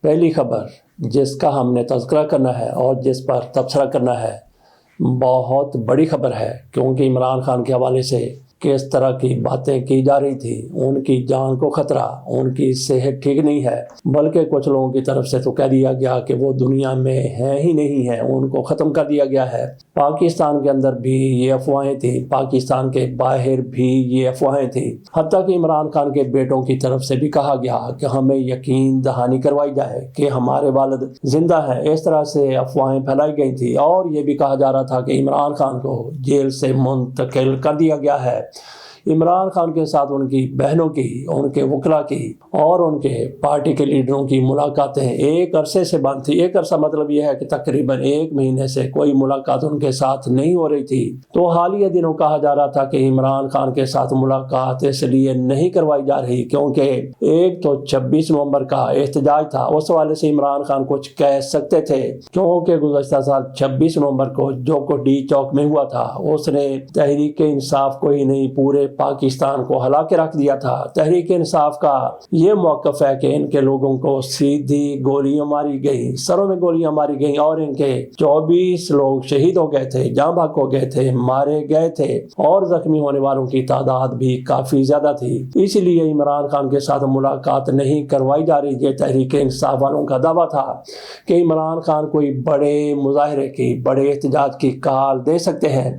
پہلی خبر جس کا ہم نے تذکرہ کرنا ہے اور جس پر تبصرہ کرنا ہے بہت بڑی خبر ہے، کیونکہ عمران خان کے حوالے سے کس طرح کی باتیں کی جا رہی تھی، ان کی جان کو خطرہ، ان کی صحت ٹھیک نہیں ہے، بلکہ کچھ لوگوں کی طرف سے تو کہہ دیا گیا کہ وہ دنیا میں ہیں ہی نہیں ہیں، ان کو ختم کر دیا گیا ہے۔ پاکستان کے اندر بھی یہ افواہیں تھیں، پاکستان کے باہر بھی یہ افواہیں تھیں، حتیٰ کہ عمران خان کے بیٹوں کی طرف سے بھی کہا گیا کہ ہمیں یقین دہانی کروائی جائے کہ ہمارے والد زندہ ہیں۔ اس طرح سے افواہیں پھیلائی گئی تھی اور یہ بھی کہا جا رہا تھا کہ عمران خان کو جیل سے منتقل کر دیا گیا ہے۔ عمران خان کے ساتھ ان کی بہنوں کی، ان کے وکلاء کی اور ان کے پارٹی کے لیڈروں کی ملاقاتیں ایک عرصے سے بند تھی۔ ایک عرصہ مطلب یہ ہے کہ تقریباً 1 مہینے سے کوئی ملاقات ان کے ساتھ نہیں ہو رہی تھی۔ تو حالیہ دنوں کہا جا رہا تھا کہ عمران خان کے ساتھ ملاقات اس لیے نہیں کروائی جا رہی کیونکہ ایک تو 26 نومبر کا احتجاج تھا، اس حوالے سے عمران خان کچھ کہہ سکتے تھے، کیونکہ گزشتہ سال 26 نومبر کو جو کو ڈی چوک میں ہوا تھا اس نے تحریک انصاف کو ہی نہیں پورے پاکستان کو ہلا کے رکھ دیا تھا۔ تحریک انصاف کا یہ موقف ہے کہ ان کے لوگوں کو سیدھی گولیاں ماری گئی، سروں میں گولیاں ماری گئی اور ان کے 24 لوگ شہید ہو گئے تھے، جاں بحق ہو گئے تھے، مارے گئے تھے اور زخمی ہونے والوں کی تعداد بھی کافی زیادہ تھی۔ اس لیے عمران خان کے ساتھ ملاقات نہیں کروائی جا رہی۔ یہ تحریک انصاف والوں کا دعویٰ تھا کہ عمران خان کوئی بڑے مظاہرے کی، بڑے احتجاج کی کال دے سکتے ہیں،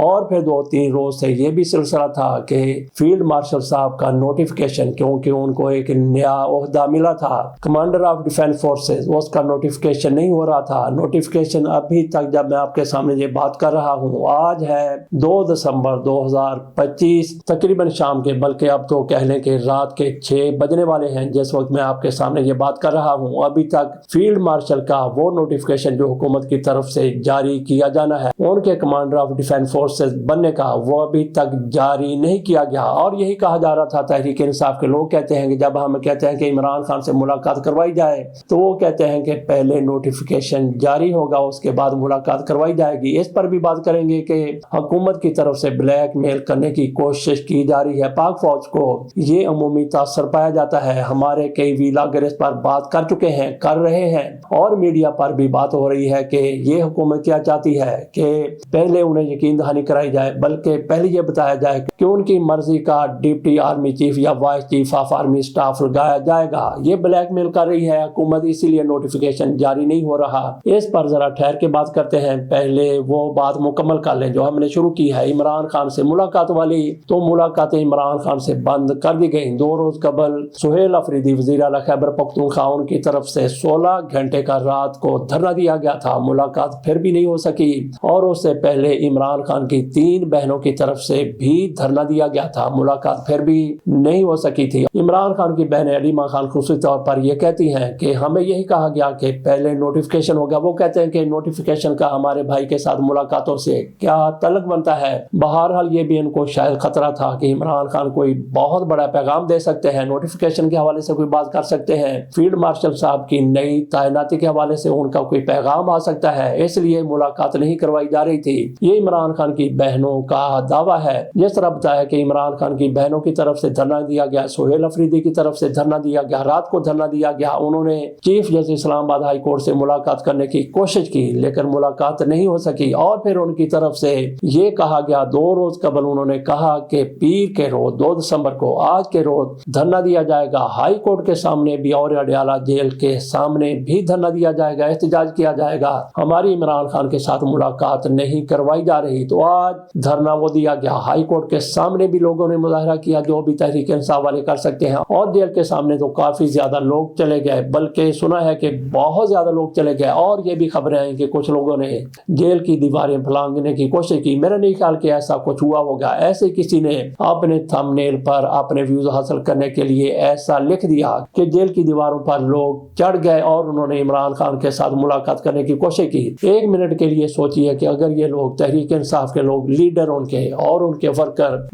اور پھر 2-3 روز سے یہ بھی سلسلہ تھا کہ فیلڈ مارشل صاحب کا نوٹیفیکیشن، کیونکہ ان کو ایک نیا عہدہ ملا تھا کمانڈر آف ڈیفینس فورسز، اس کا نوٹیفیکیشن نہیں ہو رہا تھا۔ نوٹیفیکیشن ابھی تک جب میں آپ کے سامنے یہ بات کر رہا ہوں، آج ہے 2 دسمبر 2025 تقریباً شام کے، بلکہ اب تو کہہ لیں کہ رات کے 6 بجنے والے ہیں جس وقت میں آپ کے سامنے یہ بات کر رہا ہوں، ابھی تک فیلڈ مارشل کا وہ نوٹیفیکیشن جو حکومت کی طرف سے جاری کیا جانا ہے ان کے کمانڈر آف ڈیفینس فورسز بننے کا، وہ ابھی تک جاری نہیں کیا گیا۔ اور یہی کہا جا رہا تھا، تحریک انصاف کے لوگ کہتے ہیں کہ جب ہم کہتے ہیں کہ عمران خان سے ملاقات کروائی جائے تو وہ کہتے ہیں کہ پہلے نوٹیفیکیشن جاری ہوگا اس کے بعد ملاقات کروائی جائے گی۔ اس پر بھی بات کریں گے کہ حکومت کی طرف سے بلیک میل کرنے کی کوشش کی جا رہی ہے پاک فوج کو، یہ عمومی تاثر پایا جاتا ہے۔ ہمارے کئی ویلاگر اس پر بات کر چکے ہیں، کر رہے ہیں، اور میڈیا پر بھی بات ہو رہی ہے کہ یہ حکومت کیا چاہتی ہے کہ پہلے انہیں یقین دہانی کرائی جائے، بلکہ پہلے یہ بتایا جائے کہ ان کی مرضی کا ڈپٹی آرمی چیف یا voice chief of army staff لگایا جائے گا۔ یہ بلیک میل کر رہی ہے حکومت، اسی لیے نوٹیفیکیشن جاری نہیں ہو رہا۔ اس پر ذرا ٹھہر کے بات کرتے ہیں، پہلے وہ بات مکمل کر لیں جو ہم نے شروع کی ہے عمران خان سے ملاقات والی۔ تو ملاقاتیں عمران خان سے بند کر دی گئیں۔ 2 روز قبل سہیل افریدی وزیر اعلیٰ خیبر پختونخوا، ان کی طرف سے 16 گھنٹے کا رات کو دھرنا دیا گیا تھا، ملاقات پھر بھی نہیں ہو سکی، اور اس سے پہلے عمران خان کی 3 بہنوں کی طرف سے بھی دھرنا دیا گیا تھا، ملاقات پھر بھی نہیں ہو سکی تھی۔ عمران خان کی بہن علیمہ خان خصوصی طور پر یہ کہتی ہیں کہ ہمیں یہی کہا گیا کہ پہلے نوٹیفیکیشن ہوگا۔ وہ کہتے ہیں کہ نوٹیفیکیشن کا ہمارے بھائی کے ساتھ ملاقاتوں سے کیا تعلق بنتا ہے؟ بہرحال یہ بھی ان کو شاید خطرہ تھا کہ عمران خان کوئی بہت بڑا پیغام دے سکتے ہیں، نوٹیفیکیشن کے حوالے سے کوئی بات کر سکتے ہیں، فیلڈ مارشل صاحب کی نئی تعیناتی کے حوالے سے ان کا کوئی پیغام آ سکتا ہے، اس لیے ملاقات نہیں کروائی جا رہی تھی۔ یہ عمران خان کی بہنوں کا دعویٰ ہے۔ جس طرح بتایا کہ عمران خان کی بہنوں کی طرف سے دھرنا دیا گیا، سہیل افریدی کی طرف سے دھرنا دیا گیا، رات کو دھرنا دیا گیا، انہوں نے چیف جسٹس اسلام آباد ہائی کورٹ سے ملاقات کرنے کی کوشش کی لیکن ملاقات نہیں ہو سکی، اور پھر ان کی طرف سے یہ کہا گیا 2 روز قبل انہوں نے کہا کہ پیر کے روز 2 دسمبر کو آج کے روز دھرنا دیا جائے گا، ہائی کورٹ کے سامنے بھی اور اڈیالہ جیل کے سامنے بھی دھرنا دیا جائے گا، احتجاج کیا جائے گا، ہماری عمران خان کے ساتھ ملاقات نہیں کروائی جا رہی۔ تو آج دھرنا وہ دیا گیا، ہائی کورٹ کے سامنے بھی لوگوں نے مظاہرہ کیا جو بھی تحریک انصاف والے کر سکتے ہیں، اور جیل کے سامنے تو کافی زیادہ لوگ چلے گئے، بلکہ سنا ہے کہ بہت زیادہ لوگ چلے گئے، اور یہ بھی خبریں ہیں کہ کچھ لوگوں نے جیل کی دیواریں پھلانگنے کی کوشش کی۔ میرا نہیں خیال کہ ایسا کچھ ہوا ہوگا، ایسے کسی نے اپنے تھم نیل پر اپنے ویوز حاصل کرنے کے لیے ایسا لکھ دیا کہ جیل کی دیواروں پر لوگ چڑھ گئے اور انہوں نے عمران خان کے ساتھ ملاقات کرنے کی کوشش کی۔ 1 منٹ کے لیے سوچیے کہ اگر یہ لوگ تحریک انصاف کے لوگ، لیڈر ان کے اور ان کے ورکر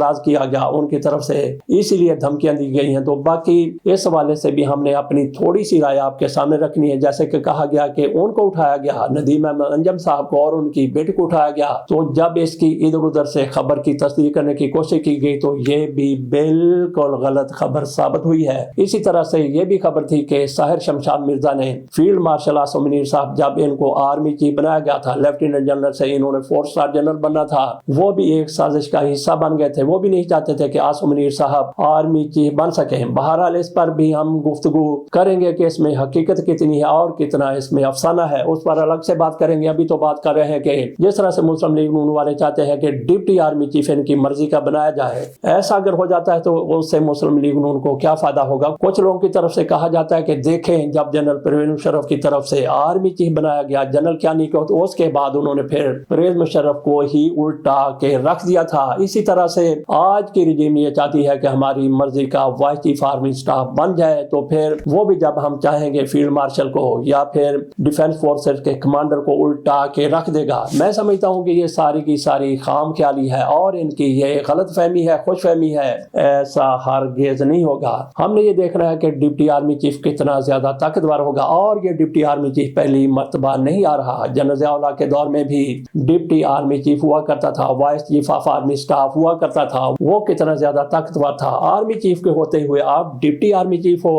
اعتراض کیا گیا ان کی طرف سے اسی لیے دھمکیاں دی گئی ہیں۔ تو باقی اس حوالے سے بھی ہم نے اپنی تھوڑی سی رائے آپ کے سامنے رکھنی ہے۔ جیسے کہ کہا گیا کہ ان کو اٹھایا گیا، ندیم احمد انجم صاحب کو اور ان کی بیٹی کو اٹھایا گیا، تو جب اس کی ادھر ادھر سے خبر کی تصدیق کرنے کی کوشش کی گئی تو یہ بھی بالکل غلط خبر ثابت ہوئی ہے۔ اسی طرح سے یہ بھی خبر تھی کہ ساحر شمشاد مرزا نے فیلڈ مارشل عاصم منیر صاحب جب ان کو آرمی چیف بنایا گیا تھا، لیفٹیننٹ جنرل سے انہوں نے 4 اسٹار جنرل بننا تھا، وہ بھی ایک سازش کا حصہ بن گئے تھے۔ وہ بھی نہیں چاہتے تھے کہ عاصم منیر صاحب آرمی چیف بن سکیں۔ بہرحال اس پر بھی ہم گفتگو کریں گے کہ اس میں حقیقت کتنی ہے اور کتنا اس میں افسانہ ہے، اس پر الگ سے بات کریں گے۔ ابھی تو بات کر رہے ہیں کہ جس طرح سے مسلم لیگ نون والے چاہتے ہیں کہ ڈپٹی آرمی چیف ان کی مرضی کا بنایا جائے، ایسا اگر ہو جاتا ہے تو اس سے مسلم لیگ نون کو کیا فائدہ ہوگا؟ کچھ لوگوں کی طرف سے کہا جاتا ہے کہ دیکھیں جب جنرل پرویز مشرف کی طرف سے آرمی چیف بنایا گیا جنرل کیانی کو، تو اس کے بعد انہوں نے پھر پرویز مشرف کو ہی الٹا کے رکھ دیا تھا۔ اسی طرح سے آج کی رجیم یہ چاہتی ہے کہ ہماری مرضی کا وائس چیف آرمی سٹاف بن جائے، تو پھر وہ بھی جب ہم چاہیں گے فیلڈ مارشل کو یا پھر ڈیفنس فورسز کے کمانڈر کو الٹا کے رکھ دے گا۔ میں سمجھتا ہوں کہ یہ ساری کی ساری خام خیالی ہے اور ان کی یہ غلط فہمی ہے، خوش فہمی ہے، ایسا ہرگز نہیں ہوگا۔ ہم نے یہ دیکھنا ہے کہ ڈپٹی آرمی چیف کتنا زیادہ طاقتور ہوگا، اور یہ ڈپٹی آرمی چیف پہلی مرتبہ نہیں آ رہا۔ جنرل ضیاء الحق کے دور میں بھی ڈپٹی آرمی چیف ہوا کرتا تھا، voice chief of army staff ہوا کرتا تھا، وہ کتنا زیادہ طاقتور تھا۔ آرمی چیف کے ہوتے ہوئے آپ ڈپٹی آرمی چیف ہو،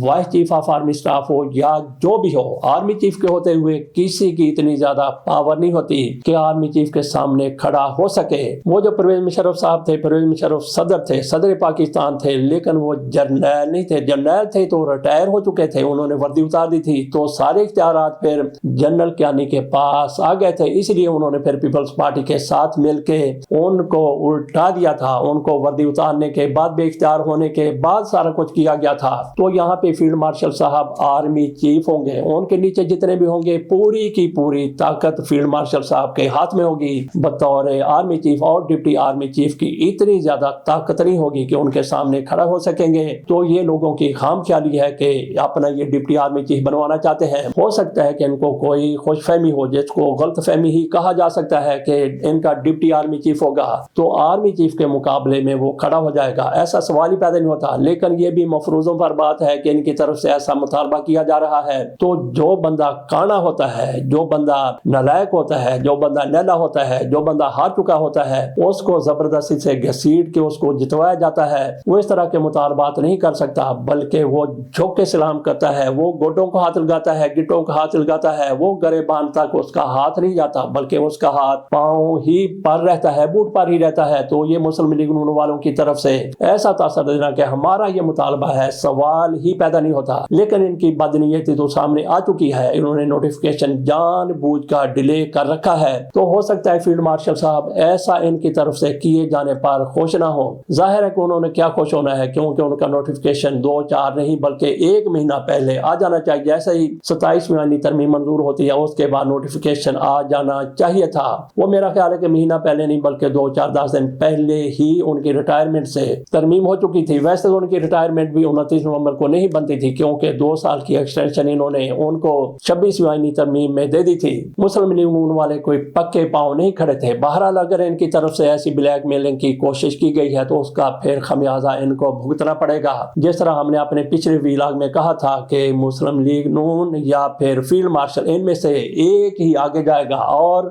vice chief of army staff ہو یا جو بھی ہو، آرمی چیف کے ہوتے ہوئے کسی کی اتنی زیادہ پاور نہیں ہوتی کہ آرمی چیف کے سامنے کھڑا ہو سکے۔ وہ جو پرویز مشرف صاحب تھے، پرویز مشرف صدر تھے، صدر پاکستان تھے، لیکن وہ جرنیل نہیں تھے۔ جرنیل تھے تو ریٹائر ہو چکے تھے، انہوں نے وردی اتار دی تھی، تو سارے اختیارات پھر جنرل کیانی کے پاس آ گئے تھے۔ اس لیے انہوں نے پھر پیپلز پارٹی کے ساتھ مل کے ان کو الٹا دیا تھا، ان کو وردی اتارنے کے بعد بے اختیار ہونے کے بعد سارا کچھ کیا گیا تھا۔ تو یہاں پہ فیلڈ مارشل صاحب آرمی چیف ہوں گے، ان کے نیچے جتنے بھی ہوں گے پوری کی پوری طاقت فیلڈ مارشل صاحب کے ہاتھ میں ہوگی بطور آرمی چیف، اور ڈپٹی آرمی چیف کی اتنی زیادہ طاقت نہیں ہوگی کہ ان کے سامنے کھڑا ہو سکیں گے۔ تو یہ لوگوں کی خام خیالی ہے کہ اپنا یہ ڈپٹی آرمی چیف بنوانا چاہتے ہیں۔ ہو سکتا ہے کہ ان کو کوئی خوش فہمی ہو، جس کو غلط فہمی ہی کہا جا سکتا ہے کہ ان کا ڈپٹی آرمی چیف ہوگا تو آرمی چیف کے مقابلے میں وہ کھڑا ہو جائے گا، ایسا سوال ہی پیدا نہیں ہوتا۔ لیکن یہ بھی مفروضوں پر بات ہے کہ ان کی طرف سے ایسا مطالبہ کیا جا رہا ہے، تو جو بندہ کانا ہوتا ہے، جو بندہ نالائق ہوتا ہے، جو بندہ نیلا ہوتا ہے، جو بندہ ہار چکا ہوتا ہے، اس کو زبردستی سے گھسیٹ کے اس کو جتوایا جاتا ہے۔ وہ اس طرح کے مطالبات نہیں کر سکتا، بلکہ وہ جھک کے سلام کرتا ہے، وہ گوٹوں کو ہاتھ لگاتا ہے، گٹوں کو ہاتھ لگاتا ہے، وہ گریبان تک اس کا ہاتھ نہیں جاتا، بلکہ اس کا ہاتھ پاؤں ہی پر رہتا ہے، بوٹ پر ہی رہتا ہے۔ تو یہ مسلم لیگ نون والوں کی طرف سے ایسا تاثر دینا کہ ہمارا یہ مطالبہ ہے، سوال ہی پیدا نہیں ہوتا۔ لیکن ان کی بدنیتی تو سامنے آ چکی ہے، انہوں نے نوٹیفکیشن جان بوجھ کا ڈیلے کر رکھا ہے۔ تو ہو سکتا ہے فیلڈ مارشل صاحب ایسا ان کی طرف سے کیے جانے پر خوش نہ ہو۔ ظاہر ہے کہ انہوں نے کیا خوش ہونا ہے، کیونکہ ان کا نوٹیفکیشن 2-4 نہیں بلکہ 1 مہینہ پہلے آ جانا چاہیے۔ جیسے ہی 27ویں آئینی ترمیم منظور ہوتی ہے اس کے بعد نوٹیفکیشن آ جانا چاہیے تھا۔ وہ میرا خیال ہے کہ مہینہ پہلے نہیں بلکہ 2-4-10 دن پہلے ہی ان کی ریٹائرمنٹ سے ترمیم ہو چکی تھی۔ ویسے تو ان کی ریٹائرمنٹ بھی 29 نومبر کو نہیں بنتی تھی، کیونکہ 2 سال کی ایکسٹینشن انہوں نے ان کو 26ویں آئینی ترمیم میں دے دی تھی۔ مسلم لیگ نون والے کوئی پکے پاؤں نہیں کھڑے تھے۔ بہرحال اگر ان کی طرف سے ایسی بلیک میلنگ کی کوشش کی گئی ہے تو اس کا پھر خمیازہ ان کو بھگتنا پڑے گا۔ جس طرح ہم نے اپنے پچھلے ویلاگ میں کہا تھا کہ مسلم لیگ نون یا پھر فیلڈ مارشل ان میں سے ایک ہی آگے جائے گا، اور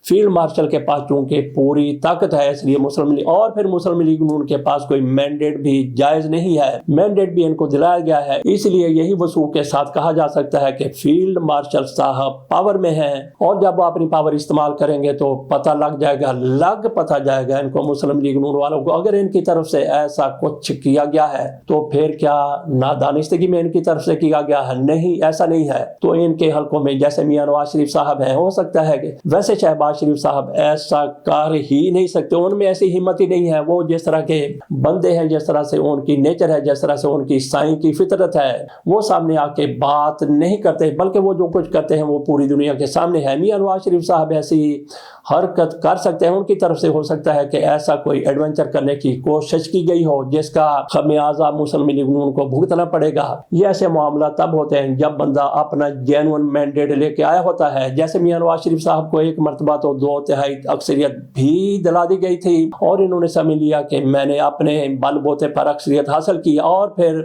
فیلڈ مارشل کے پاس چونکہ پوری طاقت ہے اس لیے مسلم لیگ اور پھر مسلم لیگ نون کے پاس کوئی مینڈیٹ بھی جائز نہیں ہے، مینڈیٹ بھی ان کو دلایا گیا ہے۔ اس لیے یہی وثوق کے ساتھ کہا جا سکتا ہے کہ فیلڈ مارشل صاحب پاور میں ہیں، اور جب وہ اپنی پاور استعمال کریں گے تو پتہ لگ جائے گا، پتہ جائے گا ان کو مسلم لیگ نون والوں کو۔ اگر ان کی طرف سے ایسا کچھ کیا گیا ہے تو پھر کیا نادانستگی میں ان کی طرف سے کیا گیا ہے؟ نہیں، ایسا نہیں ہے۔ تو ان کے حلقوں میں جیسے میاں نواز شریف صاحب ہیں، ہو سکتا ہے کہ ویسے شہباز شریف صاحب ایسا کر ہی نہیں سکتے، ان میں ایسی ہمت ہی نہیں ہے۔ وہ جس طرح کے بندے ہیں، جس طرح سے ان کی نیچر ہے، جس طرح سے ان کی سائیں کی فطرت ہے، وہ سامنے آ کے بات نہیں کرتے، بلکہ وہ جو کچھ کرتے ہیں وہ پوری دنیا کے سامنے ہے۔ میاں نواز شریف صاحب ایسی حرکت کر سکتے ہیں، ان کی طرف سے ہو سکتا ہے کہ ایسا کوئی ایڈونچر کرنے کی کوشش کی گئی ہو جس کا خمیازہ مسلم لیگ نون کو بھگتنا پڑے گا۔ یہ ایسے معاملہ تب ہوتے ہیں جب بندہ اپنا جینون مینڈیٹ لے کے آیا ہوتا ہے۔ جیسے میاں نواز شریف صاحب کو ایک مرتبہ تو 2/3 اکثریت بھی دلا دی گئی تھی، اور اور انہوں نے سمجھ لیا کہ میں نے اپنے بل بوتے پر اکثریت حاصل کی، اور پھر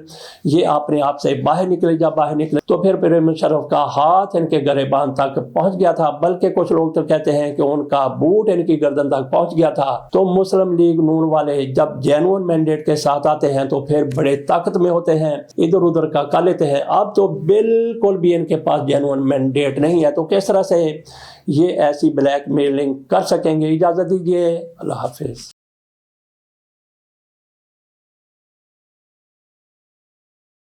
یہ اپنے آپ سے باہر نکلے. جب باہر نکلے تو پھر پرویز مشرف کا ہاتھ ان کے گریبان تک پہنچ گیا تھا، بلکہ کچھ لوگ تو کہتے ہیں کہ ان کا بوٹ ان کی گردن تک پہنچ گیا تھا. تو مسلم لیگ نون والے جب جینون مینڈیٹ کے ساتھ آتے ہیں تو پھر بڑے طاقت میں ہوتے ہیں، ادھر ادھر کا کر لیتے ہیں. اب تو بالکل بھی ان کے پاس جینون مینڈیٹ نہیں ہے، تو کس طرح سے یہ ایسی بلیک میلنگ کر سکیں گے؟ اجازت دیجیے، اللہ حافظ.